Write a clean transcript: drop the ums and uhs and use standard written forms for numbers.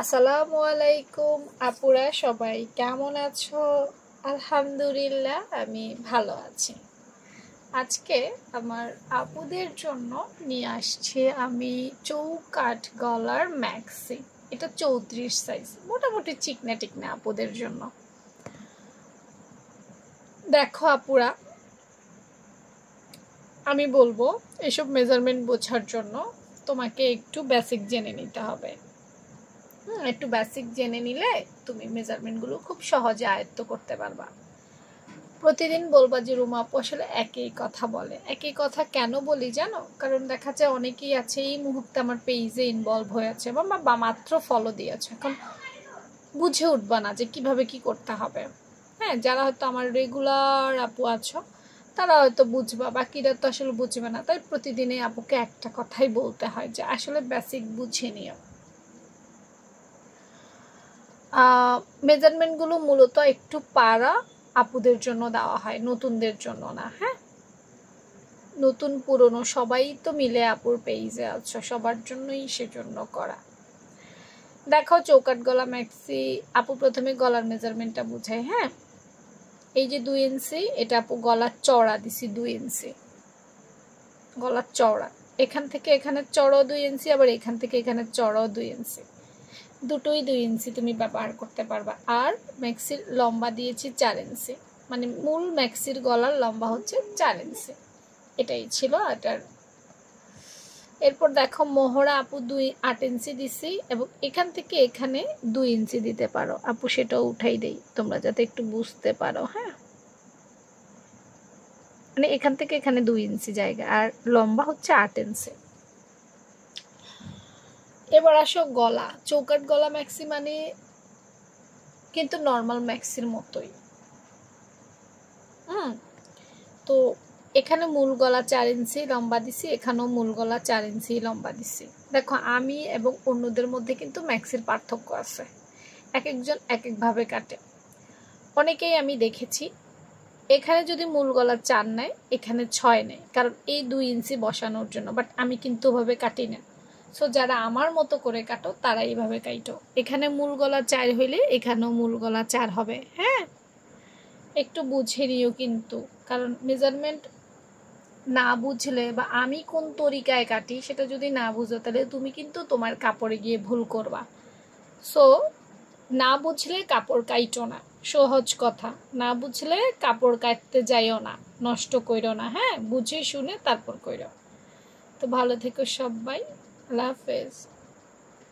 আসসালামু আলাইকুম আপুরা, সবাই কেমন আছো? আলহামদুলিল্লাহ, আমি ভালো আছি। আজকে আমার আপুদের জন্য নিয়ে আসছি আমি চৌকাঠ গলার ম্যাক্সি। এটা 34 সাইজ, মোটামুটি চিকনা টিকনা আপুদের জন্য। দেখো আপুরা, আমি বলবো এসব মেজারমেন্ট বোঝার জন্য তোমাকে একটু বেসিক জেনে নিতে হবে। একটু বেসিক জেনে নিলে তুমি মেজারমেন্টগুলো খুব সহজে আয়ত্ত করতে পারবা। প্রতিদিন বলবা যে রুমা আপু আসলে একই কথা বলে। একই কথা কেন বলি জানো? কারণ দেখা যায় অনেকেই আছে এই মুহূর্তে আমার পেজে ইনভলভ হয়ে আছে বা মাত্র ফলো দিয়েছে, এখন বুঝে উঠবা না যে কিভাবে কি করতে হবে। হ্যাঁ, যারা হয়তো আমার রেগুলার আপু আছো তারা হয়তো বুঝবা, বাকিরা তো আসলে বুঝবে না। তাই প্রতিদিনে আপুকে একটা কথাই বলতে হয় যে আসলে বেসিক বুঝে নিও। মেজারমেন্টগুলো মূলত একটু পারা আপুদের জন্য দেওয়া হয়, নতুনদের জন্য না। হ্যাঁ, নতুন পুরনো সবাই তো মিলে আপুর পেজে আছো, সবার জন্যই সেজন্য করা। দেখো চৌকাঠ গলা ম্যাক্সি, আপু প্রথমে গলার মেজারমেন্টটা বুঝাই। হ্যাঁ, এই যে 2 ইঞ্চি, এটা আপু গলার চওড়া দিছি 2 ইঞ্চি, গলার চওড়া। এখান থেকে এখানে চওড়াও 2 ইঞ্চি, আবার এখান থেকে এখানে চওড়াও 2 ইঞ্চি, দুটোই 2 ইঞ্চি তুমি ব্যবহার করতে পারবা। আর ম্যাক্সির লম্বা দিয়েছি 4 ইঞ্চি, মানে মূল ম্যাক্সির গলার লম্বা হচ্ছে 4 ইঞ্চি। এটাই ছিল এটার। এরপর দেখো মোহরা আপু 8 ইঞ্চি দিছি, এবং এখান থেকে এখানে 2 ইঞ্চি দিতে পারো আপু, সেটাও উঠাই দেই তোমরা যাতে একটু বুঝতে পারো। হ্যাঁ, মানে এখান থেকে এখানে 2 ইঞ্চি জায়গা, আর লম্বা হচ্ছে 8 ইঞ্চি। এবার আসো গলা। চৌকাঠ গলা ম্যাক্সি মানে কিন্তু নর্মাল ম্যাক্সির মতোই। তো এখানে মূল গলা 4 ইঞ্চি লম্বা দিছি, এখানেও মূল গলা 4 ইঞ্চি লম্বা দিছি। দেখো আমি এবং অন্যদের মধ্যে কিন্তু ম্যাক্সির পার্থক্য আছে, এক একজন এক একভাবে কাটে। অনেকেই আমি দেখেছি এখানে যদি মূল গলা 4 নেয়, এখানে 6 নেয়, কারণ এই 2 ইঞ্চি বসানোর জন্য। বাট আমি কিন্তু ওভাবে কাটি না। সো যারা আমার মতো করে কাটো তারা এইভাবে কাটো। এখানে মূল গলা 4 হইলে এখানেও মূল গলা 4 হবে। হ্যাঁ, একটু বুঝে নিও কিন্তু, কারণ মেজারমেন্ট না বুঝলে বা আমি কোন তরিকায় কাটি সেটা যদি না বুঝো তাহলে তুমি কিন্তু তোমার কাপড়ে গিয়ে ভুল করবা। সো না বুঝলে কাপড় কাইটো না, সহজ কথা। না বুঝলে কাপড় কাটতে যাইও না, নষ্ট কইরো না। হ্যাঁ, বুঝে শুনে তারপর কইরো। তো ভালো থেকো সবাই, আল্লাহ হাফেজ।